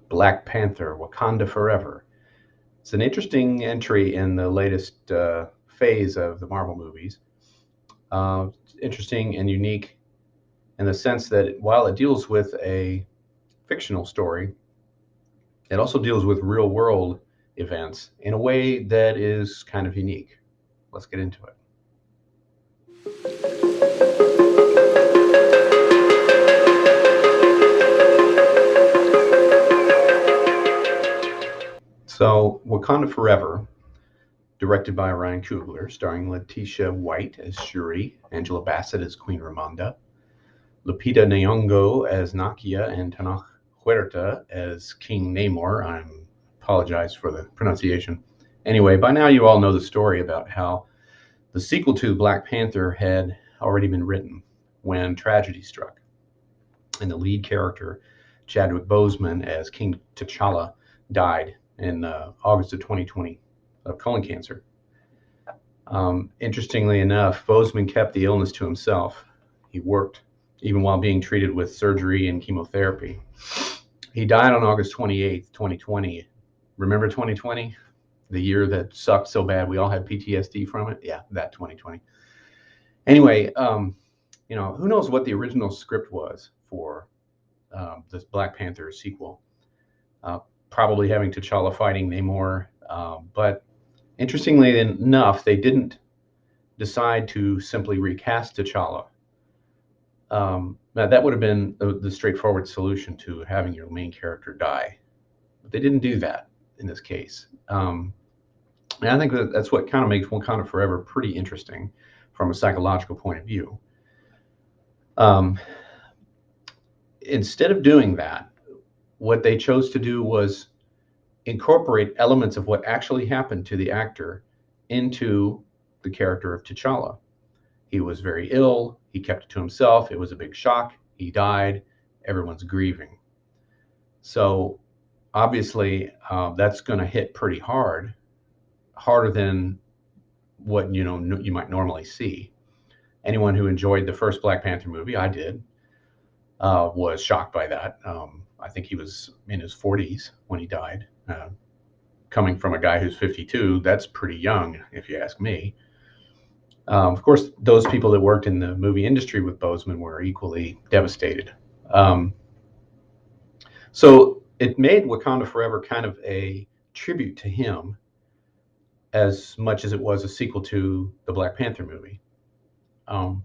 Black Panther, Wakanda Forever. It's an interesting entry in the latest phase of the Marvel movies. Interesting and unique in the sense that while it deals with a fictional story, it also deals with real world events in a way that is kind of unique. Let's get into it. So, Wakanda Forever, directed by Ryan Coogler, starring Letitia White as Shuri, Angela Bassett as Queen Ramonda, Lupita Nyong'o as Nakia, and Tanakh Huerta as King Namor. I apologize for the pronunciation. Anyway, by now you all know the story about how the sequel to Black Panther had already been written when tragedy struck. And the lead character, Chadwick Boseman as King T'Challa, died in August of 2020 of colon cancer. Interestingly enough, Boseman kept the illness to himself. He worked even while being treated with surgery and chemotherapy. He died on August 28th, 2020. Remember 2020? The year that sucked so bad we all had PTSD from it? Yeah, that 2020. Anyway, who knows what the original script was for this Black Panther sequel? Probably having T'Challa fighting Namor, but interestingly enough, they didn't decide to simply recast T'Challa. Now that would have been the straightforward solution to having your main character die, but they didn't do that in this case. And I think that's what kind of makes Wakanda Forever pretty interesting from a psychological point of view. Instead of doing that, what they chose to do was incorporate elements of what actually happened to the actor into the character of T'Challa. He was very ill. He kept it to himself. It was a big shock. He died. Everyone's grieving. So obviously, that's going to hit pretty hard, harder than what you might normally see. Anyone who enjoyed the first Black Panther movie, I did, was shocked by that. I think he was in his 40s when he died. Coming from a guy who's 52, that's pretty young, if you ask me. Of course, those people that worked in the movie industry with Boseman were equally devastated. So it made Wakanda Forever kind of a tribute to him as much as it was a sequel to the Black Panther movie. And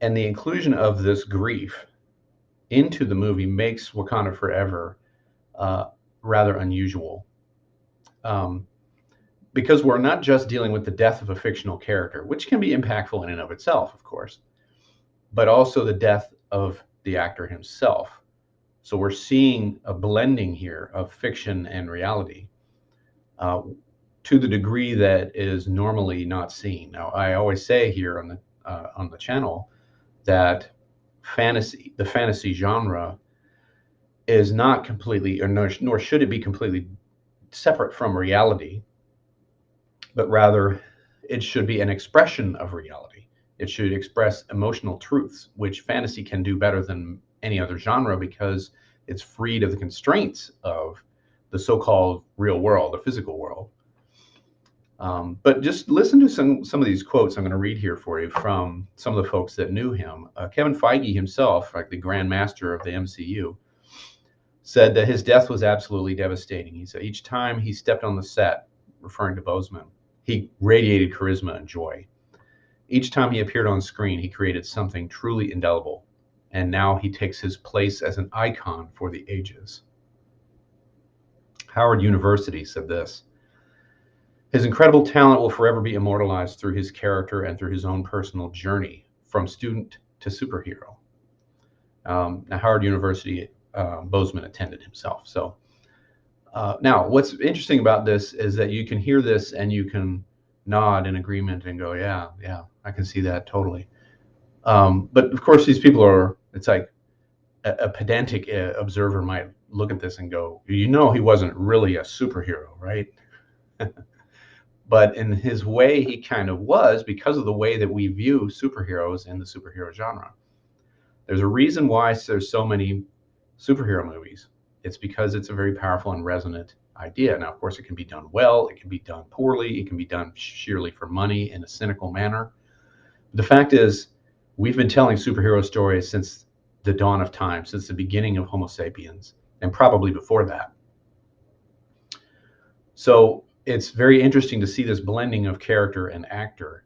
the inclusion of this grief into the movie makes Wakanda Forever rather unusual. Because we're not just dealing with the death of a fictional character, which can be impactful in and of itself, of course, but also the death of the actor himself. So we're seeing a blending here of fiction and reality to the degree that is normally not seen. Now, I always say here on the channel that the fantasy genre is not completely, or nor should it be completely separate from reality, but rather it should be an expression of reality. It should express emotional truths, which fantasy can do better than any other genre because it's freed of the constraints of the so-called real world, the physical world. But just listen to some of these quotes I'm going to read here for you from some of the folks that knew him. Kevin Feige himself, like the Grand Master of the MCU, said that his death was absolutely devastating. He said each time he stepped on the set, referring to Boseman, he radiated charisma and joy. Each time he appeared on screen, he created something truly indelible. And now he takes his place as an icon for the ages. Howard University said this: his incredible talent will forever be immortalized through his character and through his own personal journey from student to superhero. Now, Howard University, Boseman attended himself. So now what's interesting about this is that you can hear this and you can nod in agreement and go, yeah, I can see that totally. But of course, these people it's like a pedantic observer might look at this and go, he wasn't really a superhero, right? But in his way, he kind of was, because of the way that we view superheroes in the superhero genre. There's a reason why there's so many superhero movies. It's because it's a very powerful and resonant idea. Now, of course, it can be done well, it can be done poorly, it can be done sheerly for money in a cynical manner. The fact is, we've been telling superhero stories since the dawn of time, since the beginning of Homo sapiens, and probably before that. So it's very interesting to see this blending of character and actor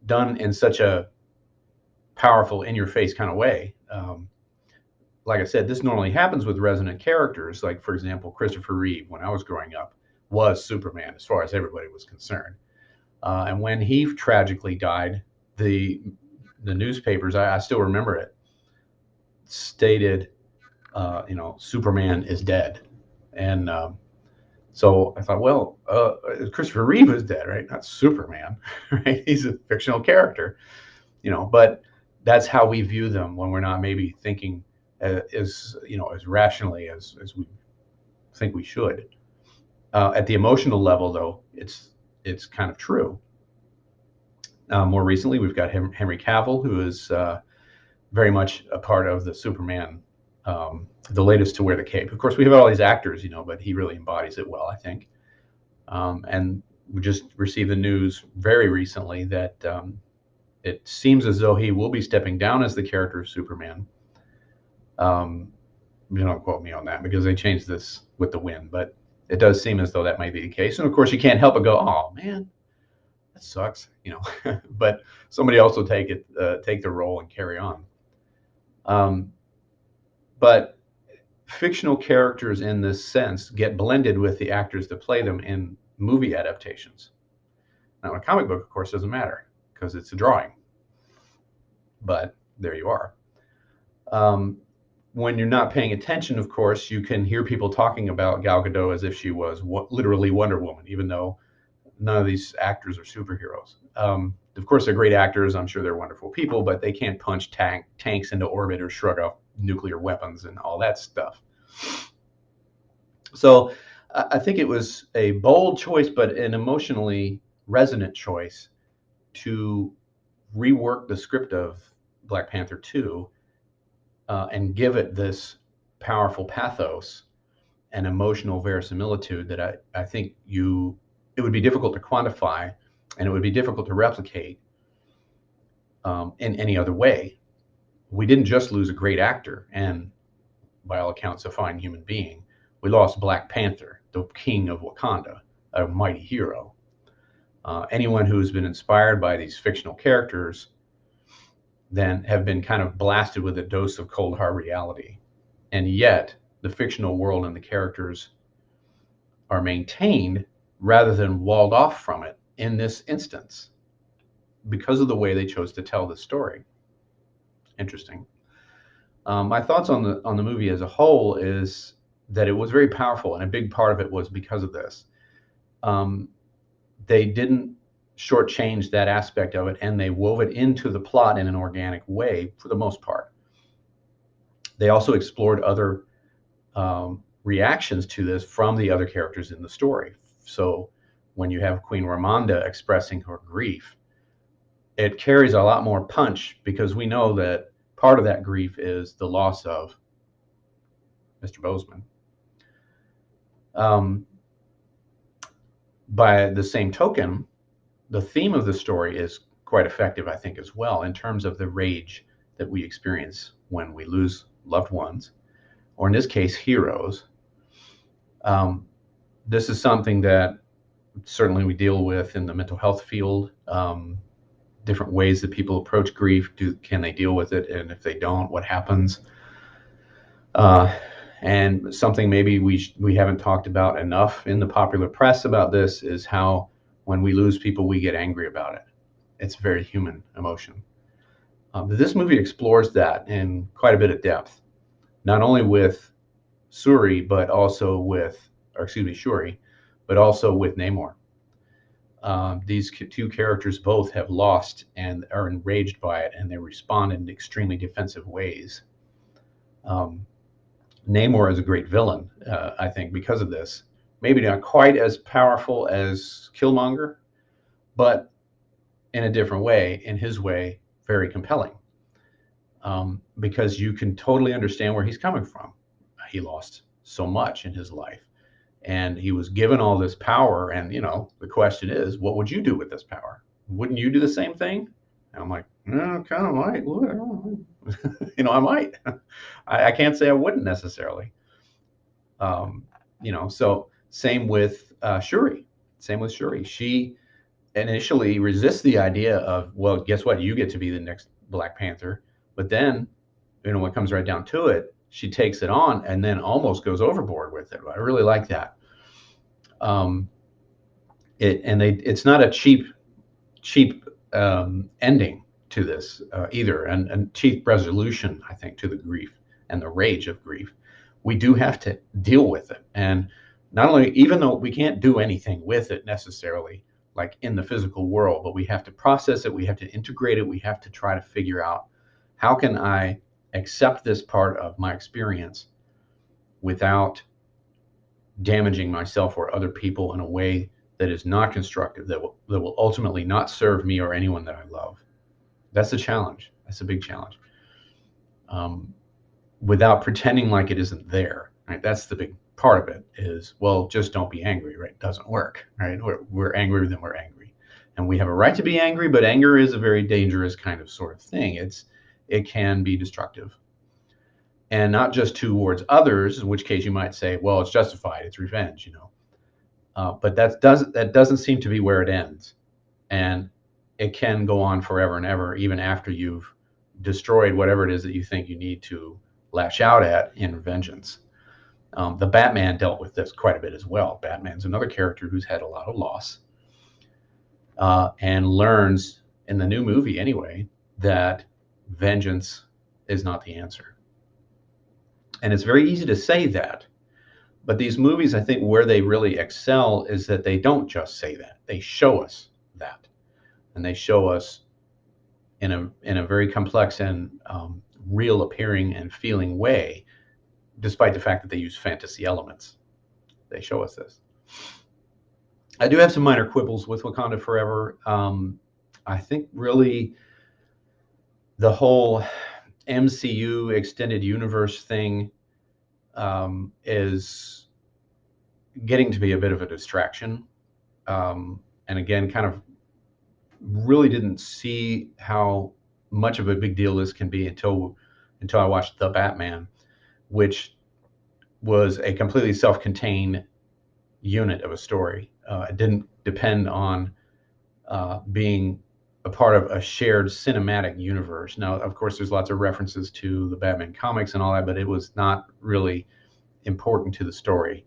done in such a powerful, in your face kind of way. Like I said, this normally happens with resonant characters. Like, for example, Christopher Reeve, when I was growing up, was Superman as far as everybody was concerned. And when he tragically died, the newspapers, I still remember it, stated, Superman is dead. And so I thought, well, Christopher Reeve is dead, right? Not Superman, right? He's a fictional character, but that's how we view them when we're not maybe thinking as rationally as we think we should. At the emotional level, though, it's kind of true. More recently, we've got Henry Cavill, who is very much a part of the Superman, the latest to wear the cape. Of course, we have all these actors, but he really embodies it well, I think. And we just received the news very recently that it seems as though he will be stepping down as the character of Superman. Don't quote me on that because they changed this with the wind, but it does seem as though that might be the case. And of course, you can't help but go, "Oh man, that sucks," But somebody else will take the role and carry on. But fictional characters in this sense get blended with the actors that play them in movie adaptations. Now, a comic book, of course, doesn't matter because it's a drawing. But there you are. When you're not paying attention, of course, you can hear people talking about Gal Gadot as if she was literally Wonder Woman, even though none of these actors are superheroes. Of course, they're great actors. I'm sure they're wonderful people, but they can't punch tanks into orbit or shrug off nuclear weapons and all that stuff. So I think it was a bold choice, but an emotionally resonant choice to rework the script of Black Panther 2 and give it this powerful pathos and emotional verisimilitude that I think it would be difficult to quantify and it would be difficult to replicate in any other way. We didn't just lose a great actor and, by all accounts, a fine human being. We lost Black Panther, the king of Wakanda, a mighty hero. Anyone who's been inspired by these fictional characters then have been kind of blasted with a dose of cold hard reality. And yet, the fictional world and the characters are maintained rather than walled off from it in this instance because of the way they chose to tell the story. Interesting. My thoughts on the movie as a whole is that it was very powerful, and a big part of it was because of this. They didn't shortchange that aspect of it, and they wove it into the plot in an organic way for the most part. They also explored other reactions to this from the other characters in the story. So when you have Queen Ramonda expressing her grief, it carries a lot more punch because we know that part of that grief is the loss of Mr. Boseman. By the same token, the theme of the story is quite effective, I think, as well, in terms of the rage that we experience when we lose loved ones, or in this case, heroes. This is something that certainly we deal with in the mental health field. Different ways that people approach grief. Can they deal with it? And if they don't, what happens? And something maybe we haven't talked about enough in the popular press about this is how when we lose people, we get angry about it. It's a very human emotion. This movie explores that in quite a bit of depth, not only with Shuri, but also with Namor. These two characters both have lost and are enraged by it, and they respond in extremely defensive ways. Namor is a great villain, I think, because of this. Maybe not quite as powerful as Killmonger, but in a different way, in his way, very compelling. Because you can totally understand where he's coming from. He lost so much in his life. And he was given all this power. And, the question is, what would you do with this power? Wouldn't you do the same thing? And I'm like, kind of might. I might. I can't say I wouldn't necessarily. So same with Shuri. Same with Shuri. She initially resists the idea of, well, guess what? You get to be the next Black Panther. But then, when it comes right down to it, she takes it on and then almost goes overboard with it. I really like that. Um, it's not a cheap ending to this either, and cheap resolution, I think, to the grief and the rage of grief. We do have to deal with it, and not only, even though we can't do anything with it necessarily, like in the physical world, but we have to process it, we have to integrate it, we have to try to figure out, how can I accept this part of my experience without damaging myself or other people in a way that is not constructive, that will ultimately not serve me or anyone that I love. That's a challenge. That's a big challenge. Without pretending like it isn't there, right? That's the big part of it. Is, well, just don't be angry, right? It doesn't work, right? We're angry, then we're angry, and we have a right to be angry. But anger is a very dangerous kind of sort of thing. It can be destructive, and not just towards others, in which case you might say, well, it's justified, it's revenge, but that doesn't seem to be where it ends, and it can go on forever and ever, even after you've destroyed whatever it is that you think you need to lash out at in vengeance. The Batman dealt with this quite a bit as well. Batman's another character who's had a lot of loss, and learns in the new movie anyway that vengeance is not the answer. And it's very easy to say that, but these movies, I think, where they really excel is that they don't just say that; they show us that, and they show us in a very complex and real appearing and feeling way, despite the fact that they use fantasy elements. They show us this. I do have some minor quibbles with Wakanda Forever. I think really the whole MCU extended universe thing is getting to be a bit of a distraction. And again, kind of really didn't see how much of a big deal this can be until I watched The Batman, which was a completely self-contained unit of a story. It didn't depend on being a part of a shared cinematic universe. Now, of course, there's lots of references to the Batman comics and all that, but it was not really important to the story.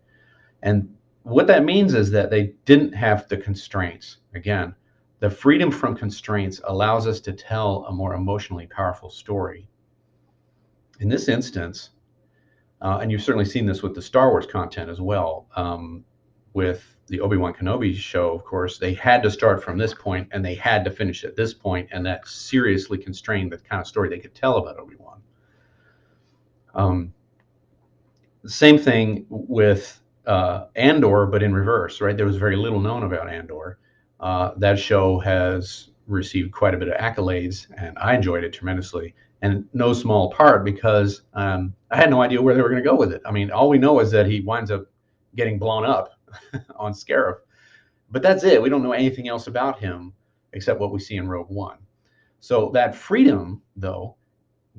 And what that means is that they didn't have the constraints. Again, the freedom from constraints allows us to tell a more emotionally powerful story. In this instance, and you've certainly seen this with the Star Wars content as well, with the Obi-Wan Kenobi show, of course, they had to start from this point and they had to finish at this point, and that seriously constrained the kind of story they could tell about Obi-Wan. Same thing with Andor, but in reverse, right? There was very little known about Andor. That show has received quite a bit of accolades, and I enjoyed it tremendously. And no small part because I had no idea where they were going to go with it. I mean, all we know is that he winds up getting blown up on Scarif, but that's it. We don't know anything else about him except what we see in Rogue One. So that freedom, though,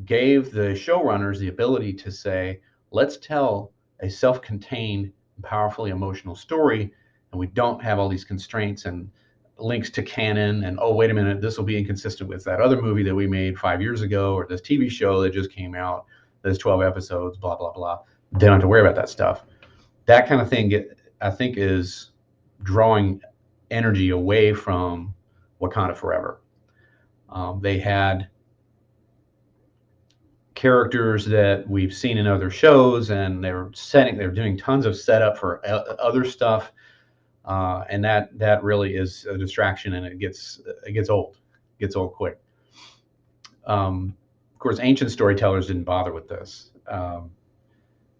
gave the showrunners the ability to say, let's tell a self-contained, powerfully emotional story, and we don't have all these constraints and links to canon, and, oh, wait a minute, this will be inconsistent with that other movie that we made 5 years ago, or this TV show that just came out, there's 12 episodes, blah, blah, blah. They don't have to worry about that stuff. That kind of thing, I think, is drawing energy away from Wakanda Forever. They had characters that we've seen in other shows, and they're doing tons of setup for other stuff, and that really is a distraction, and it gets old quick. Of course, ancient storytellers didn't bother with this.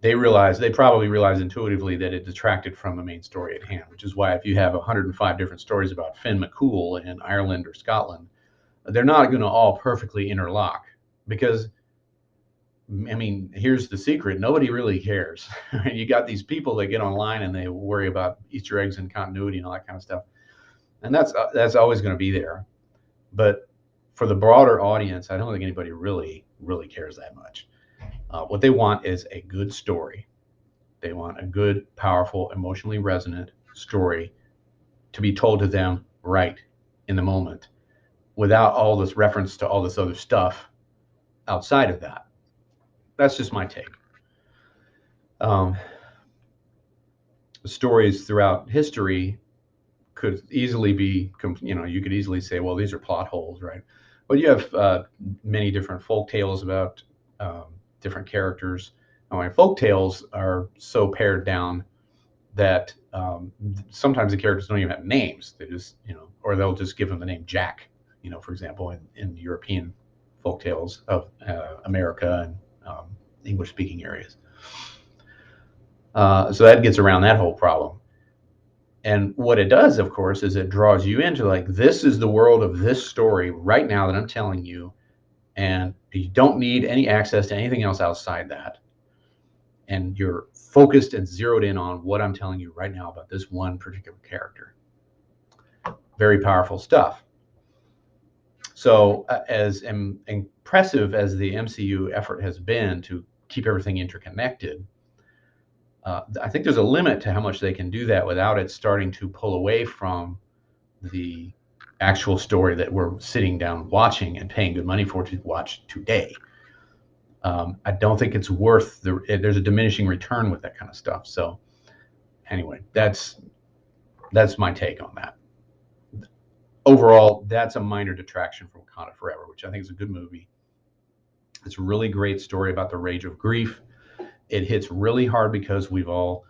They probably realized intuitively that it detracted from the main story at hand, which is why if you have 105 different stories about Finn McCool in Ireland or Scotland, they're not going to all perfectly interlock, because I mean, here's the secret: nobody really cares. You got these people that get online and they worry about Easter eggs and continuity and all that kind of stuff, and that's always going to be there. But for the broader audience, I don't think anybody really cares that much. What they want is a good story. They want a good, powerful, emotionally resonant story to be told to them right in the moment, without all this reference to all this other stuff outside of that. That's just my take. Um, Stories throughout history could easily be, you could easily say, well, these are plot holes, right? But you have many different folk tales about different characters. I mean, folk tales are so pared down that sometimes the characters don't even have names. They just, or they'll just give them the name Jack, for example, in European folk tales of America and English speaking areas. So that gets around that whole problem. And what it does, of course, is it draws you into, like, this is the world of this story right now that I'm telling you, and you don't need any access to anything else outside that. And you're focused and zeroed in on what I'm telling you right now about this one particular character. Very powerful stuff. So as impressive as the MCU effort has been to keep everything interconnected, I think there's a limit to how much they can do that without it starting to pull away from the actual story that we're sitting down watching and paying good money for to watch today. I don't think it's worth there's a diminishing return with that kind of stuff. So anyway, that's my take on that. Overall, that's a minor detraction from Wakanda Forever, which I think is a good movie. It's a really great story about the rage of grief. It hits really hard because we've all,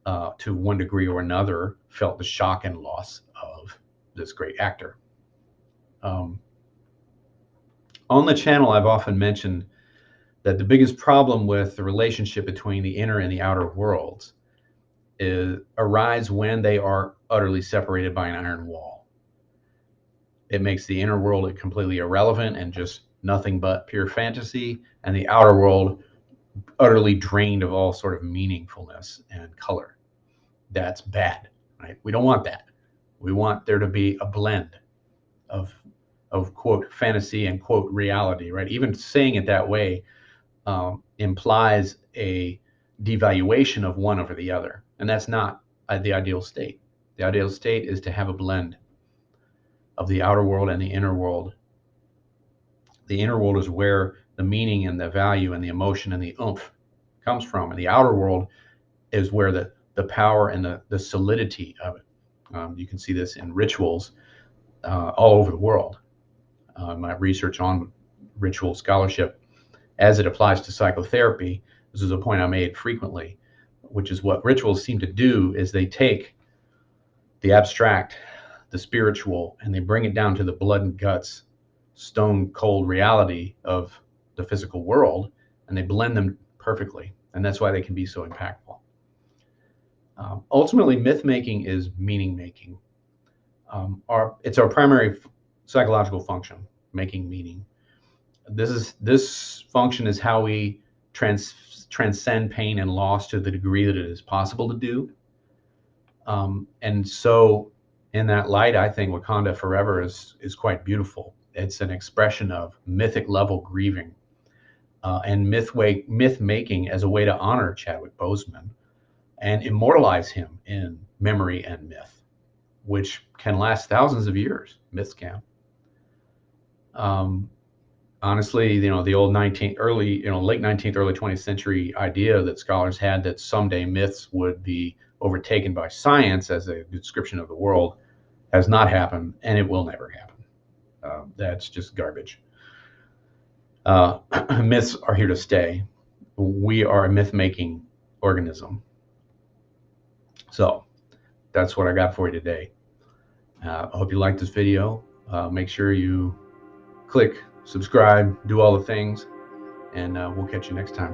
to one degree or another, felt the shock and loss of this great actor. On the channel, I've often mentioned that the biggest problem with the relationship between the inner and the outer worlds arise when they are utterly separated by an iron wall. It makes the inner world completely irrelevant and just nothing but pure fantasy, and the outer world utterly drained of all sort of meaningfulness and color. That's bad, right? We don't want that. We want there to be a blend of quote fantasy and quote reality, right? Even saying it that way implies a devaluation of one over the other, and that's not the ideal state. The ideal state is to have a blend of the outer world and the inner world. The inner world is where the meaning and the value and the emotion and the oomph comes from, and the outer world is where the power and the solidity of it. You can see this in rituals all over the world. My research on ritual scholarship, as it applies to psychotherapy, this is a point I made frequently, which is what rituals seem to do is they take the abstract, the spiritual, and they bring it down to the blood and guts, stone cold reality of the physical world, and they blend them perfectly. And that's why they can be so impactful. Ultimately, myth making is meaning making. It's our primary psychological function, making meaning. This function is how we transcend pain and loss to the degree that it is possible to do. And so, in that light, I think Wakanda Forever is quite beautiful. It's an expression of mythic level grieving and myth making as a way to honor Chadwick Boseman and immortalize him in memory and myth, which can last thousands of years. Myths can. Honestly, the old late 19th, early 20th century idea that scholars had that someday myths would be overtaken by science as a description of the world has not happened, and it will never happen. That's just garbage. Myths are here to stay. We are a myth-making organism. So that's what I got for you today. I hope you liked this video. Make sure you click subscribe, do all the things, and we'll catch you next time.